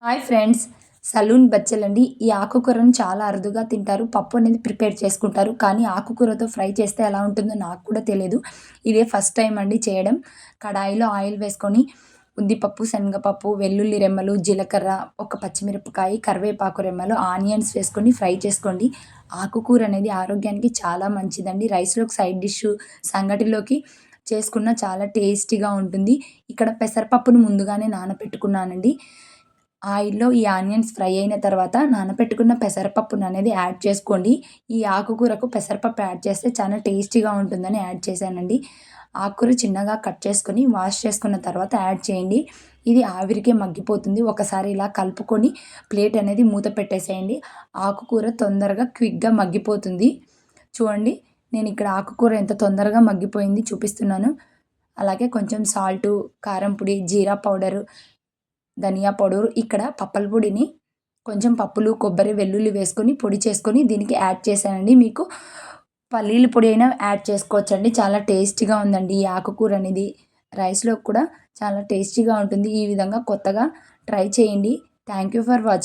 Hi friends, saloon బచ్చలండి. ఈ ఆకుకూరను చాలా అరుదుగా తింటారు. పప్పు అనేది ప్రిపేర్ చేసుకుంటారు. కానీ ఆకుకూరతో ఫ్రై చేస్తే ఎలా ఉంటుందో నాకు కూడా తెలియదు. ఇదే ఫస్ట్ టైం అండి చేయడం. కడాయిలో ఆయిల్ వేసుకొని ఉద్దిపప్పు, శనగపప్పు, వెల్లుల్లి రెమ్మలు, జీలకర్ర, ఒక పచ్చిమిరపకాయ, కరివేపాకు రెమ్మలు, ఆనియన్స్ వేసుకొని ఫ్రై చేసుకోండి. ఆకుకూర అనేది ఆరోగ్యానికి చాలా మంచిదండి. రైస్లోకి సైడ్ డిష్, సంగటిలోకి చేసుకున్న చాలా టేస్టీగా ఉంటుంది. ఇక్కడ పెసరపప్పును ముందుగానే నానబెట్టుకున్నానండి. ఆయిల్‌లో ఈ ఆనియన్స్ ఫ్రై అయిన తర్వాత నానబెట్టుకున్న పెసరపప్పును అనేది యాడ్ చేసుకోండి. ఈ ఆకుకూరకు పెసరపప్పు యాడ్ చేస్తే చాలా టేస్టీగా ఉంటుందని యాడ్ చేశానండి. ఆకుకూర చిన్నగా కట్ చేసుకొని వాష్ చేసుకున్న తర్వాత యాడ్ చేయండి. ఇది ఆవిరికే మగ్గిపోతుంది. ఒకసారి ఇలా కలుపుకొని ప్లేట్ అనేది మూత పెట్టేసేయండి. ఆకుకూర తొందరగా క్విక్‌గా మగ్గిపోతుంది. చూడండి, నేను ఇక్కడ ఆకుకూర ఎంత తొందరగా మగ్గిపోయింది చూపిస్తున్నాను. అలాగే కొంచెం సాల్టు, కారం పొడి, జీరా పౌడరు, ధనియా పౌడర్, ఇక్కడ పప్పల పొడిని కొంచెం పప్పులు, కొబ్బరి, వెల్లుల్లి వేసుకొని పొడి చేసుకొని దీనికి యాడ్ చేశానండి. మీకు పల్లీల పొడి అయినా యాడ్ చేసుకోవచ్చండి. చాలా టేస్టీగా ఉందండి ఈ ఆకుకూర అనేది. రైస్‌లో కూడా చాలా టేస్టీగా ఉంటుంది. ఈ విధంగా కొత్తగా ట్రై చేయండి. Thank you for watching.